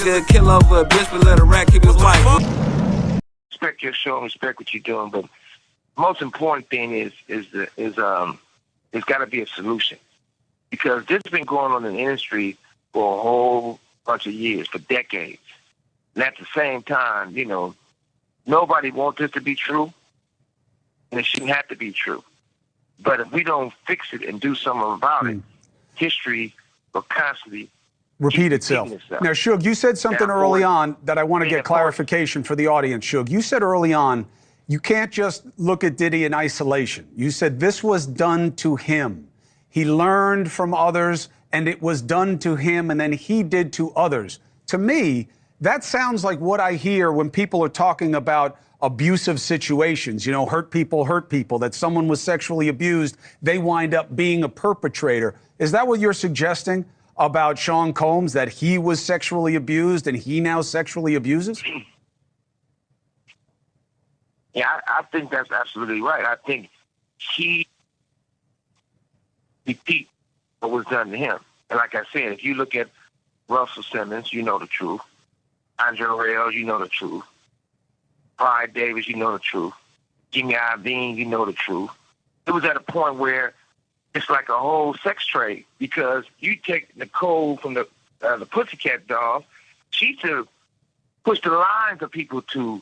nigga kill over a bitch, but let a rat keep his wife. Respect your show and respect what you're doing, but the most important thing is there's got to be a solution, because this has been going on in the industry for a whole bunch of years, for decades. And at the same time, you know, nobody wants this to be true, and it shouldn't have to be true. But if we don't fix it and do something about it, history will constantly repeat itself. Now, Suge, you said something early on that I want to get clarification for the audience, Suge. You said early on, you can't just look at Diddy in isolation. You said this was done to him. He learned from others, and it was done to him, and then he did to others. To me, that sounds like what I hear when people are talking about abusive situations, you know, hurt people, that someone was sexually abused, they wind up being a perpetrator. Is that what you're suggesting about Sean Combs, that he was sexually abused and he now sexually abuses? Yeah, I think that's absolutely right. I think he repeat what was done to him. And like I said, if you look at Russell Simmons, you know the truth. Andre Rail, you know the truth. Clyde Davis, you know the truth. Jimmy Iovine, you know the truth. It was at a point where it's like a whole sex trade, because you take Nicole from the Pussycat Dolls, she used to push the line for people to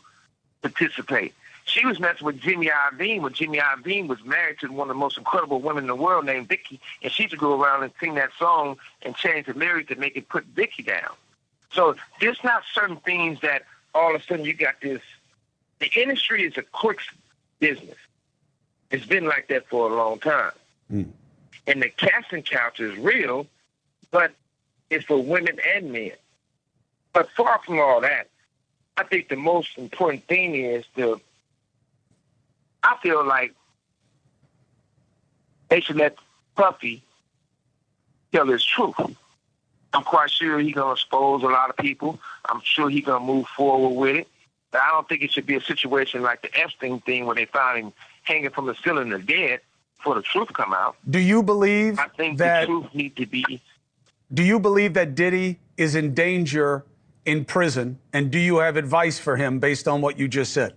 participate. She was messing with Jimmy Iovine when Jimmy Iovine was married to one of the most incredible women in the world named Vicky, and she used to go around and sing that song and change the lyrics to make it put Vicky down. So there's not certain things that all of a sudden you got this. The industry is a quick business. It's been like that for a long time. And the casting couch is real, but it's for women and men. But far from all that, I think the most important thing is I feel like they should let Puffy tell his truth. I'm quite sure he's going to expose a lot of people. I'm sure he's going to move forward with it. But I don't think it should be a situation like the Epstein thing where they found him hanging from the ceiling of dead before the truth come out. Do you believe I think that the truth needs to be... Do you believe that Diddy is in danger in prison? And do you have advice for him based on what you just said?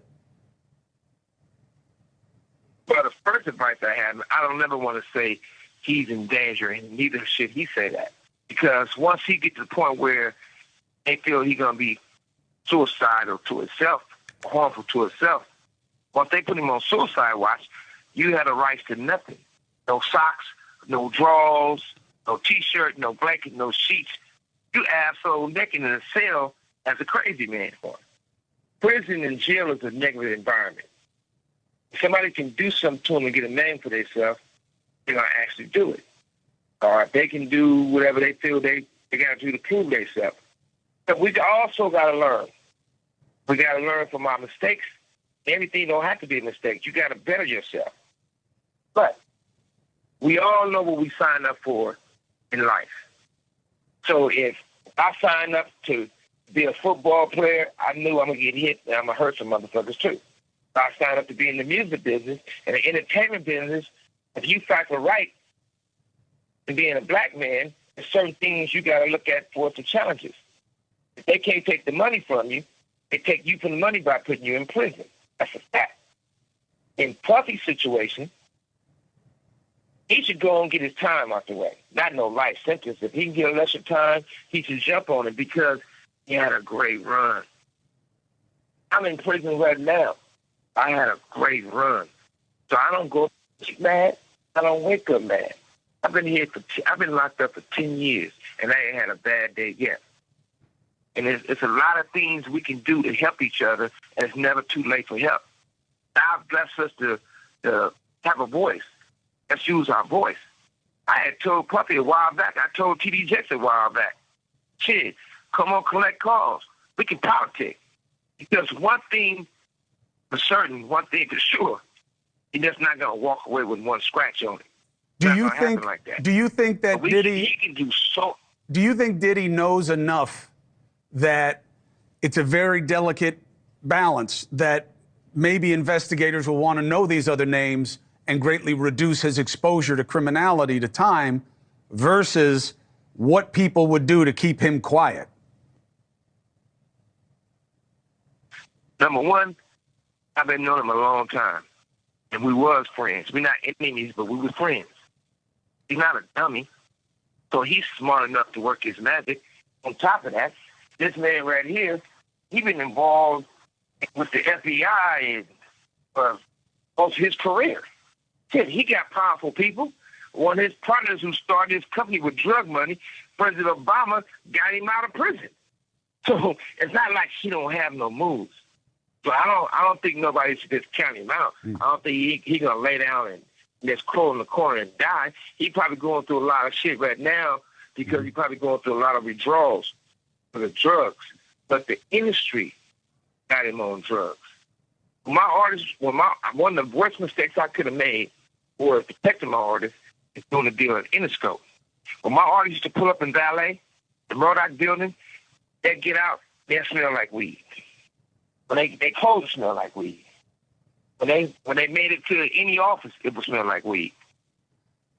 Well, the first advice I have, I don't ever want to say he's in danger, and neither should he say that. Because once he gets to the point where they feel he's going to be suicidal to himself, harmful to himself, once they put him on suicide watch, you have the rights to nothing. No socks, no drawers, no T-shirt, no blanket, no sheets. You asshole naked in a cell as a crazy man for him. Prison and jail is a negative environment. If somebody can do something to them and get a name for themselves, they're going to actually do it. Or they can do whatever they feel they got to do to prove themselves. But we also got to learn. We got to learn from our mistakes. Everything don't have to be a mistake. You got to better yourself. But we all know what we sign up for in life. So if I sign up to be a football player, I knew I'm going to get hit and I'm going to hurt some motherfuckers too. If I sign up to be in the music business and the entertainment business, if you factor right in being a black man, there's certain things you got to look at for the challenges. If they can't take the money from you, they take you from the money by putting you in prison. That's a fact. In Puffy's situation, he should go and get his time out the way. Not no life sentence. If he can get a lesser time, he should jump on it because he had a great run. I'm in prison right now. I had a great run. So I don't go mad. I don't wake up mad. I've been locked up for 10 years, and I ain't had a bad day yet. And it's a lot of things we can do to help each other, and it's never too late for help. God bless us to have a voice. Let's use our voice. I had told Puffy a while back. I told T.D. Jackson a while back. Shit, come on, collect calls. We can politic. Because one thing for certain, one thing for sure, he's just not going to walk away with one scratch on it. Do you think that Diddy? He can do so. Do you think Diddy knows enough that it's a very delicate balance that maybe investigators will want to know these other names and greatly reduce his exposure to criminality, to time, versus what people would do to keep him quiet? Number one, I've been knowing him a long time, and we was friends. We're not enemies, but we were friends. He's not a dummy, so he's smart enough to work his magic. On top of that, this man right here, he been involved with the FBI and most of his career. He got powerful people. One of his partners who started his company with drug money, President Obama, got him out of prison. So it's not like he don't have no moves. So I don't think nobody should just count him out. I don't think he gonna lay down and just crawl in the corner and die. He probably going through a lot of shit right now because he probably going through a lot of withdrawals for the drugs. But the industry got him on drugs. My artist, one of the worst mistakes I could have made was protecting my artist is doing a deal at Interscope. When my artists used to pull up in Valet, the Murdoch building, they'd get out, they'd smell like weed. When they clothes smell like weed. When they made it to any office, it would smell like weed.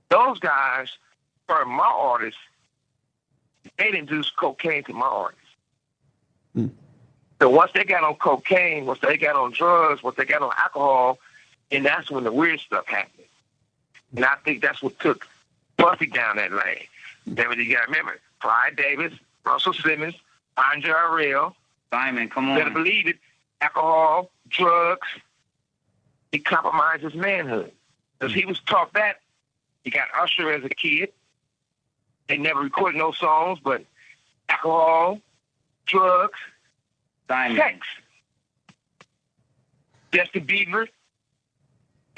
Those guys, for my artists, they introduced cocaine to my artists. So once they got on cocaine, once they got on drugs, once they got on alcohol, and that's when the weird stuff happened. And I think that's what took Puffy down that lane. Then you got to remember, Clyde Davis, Russell Simmons, Andre Arell. Simon, come on. You better believe it. Alcohol, drugs. He compromised his manhood. Because he was taught that. He got Usher as a kid. They never recorded no songs, but alcohol, drugs, Simon. sex. Justin Bieber.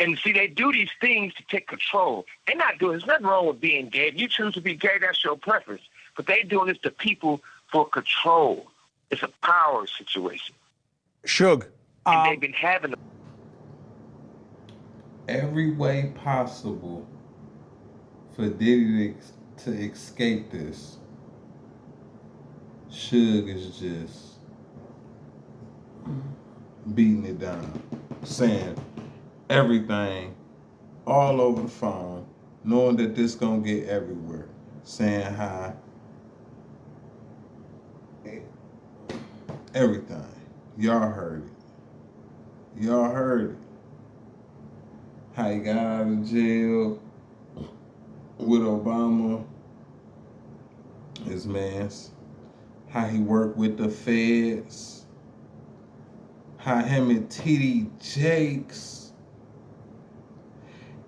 And see, they do these things to take control. They're not doing, there's nothing wrong with being gay. If you choose to be gay, that's your preference. But they're doing this to people for control. It's a power situation. Suge. And they've been having every way possible for Diddy to escape this. Suge is just beating it down, saying everything all over the phone, knowing that this gonna get everywhere, saying hi, everything. Y'all heard it. Y'all heard it. How he got out of jail with Obama, his mans. How he worked with the feds. How him and T.D. Jakes.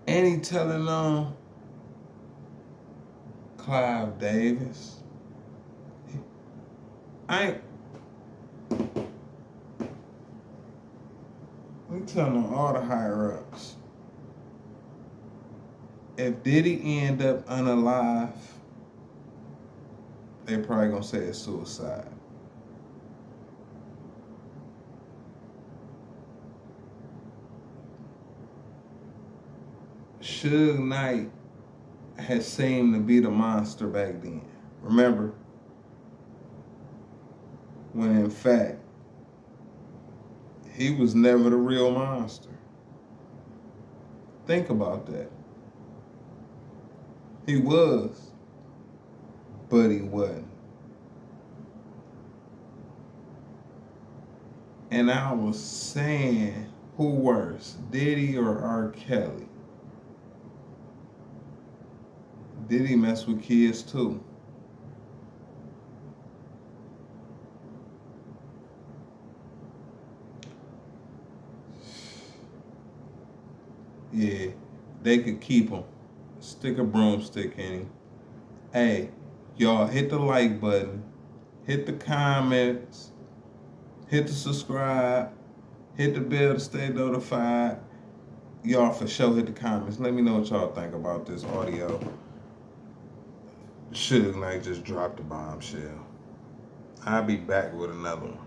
And he telling Clive Davis. I'm telling all the higher ups. If Diddy end up unalive, they probably gonna say it's suicide. Suge Knight had seemed to be the monster back then. Remember? When in fact, he was never the real monster. Think about that. He was, but he wasn't. And I was saying, who worse, Diddy or R. Kelly? Diddy mess with kids too. Yeah, they could keep him. Stick a broomstick in him. Hey, y'all hit the like button, hit the comments, hit the subscribe, hit the bell to stay notified. Y'all for sure hit the comments. Let me know what y'all think about this audio. Suge Knight just dropped a bombshell. I'll be back with another one.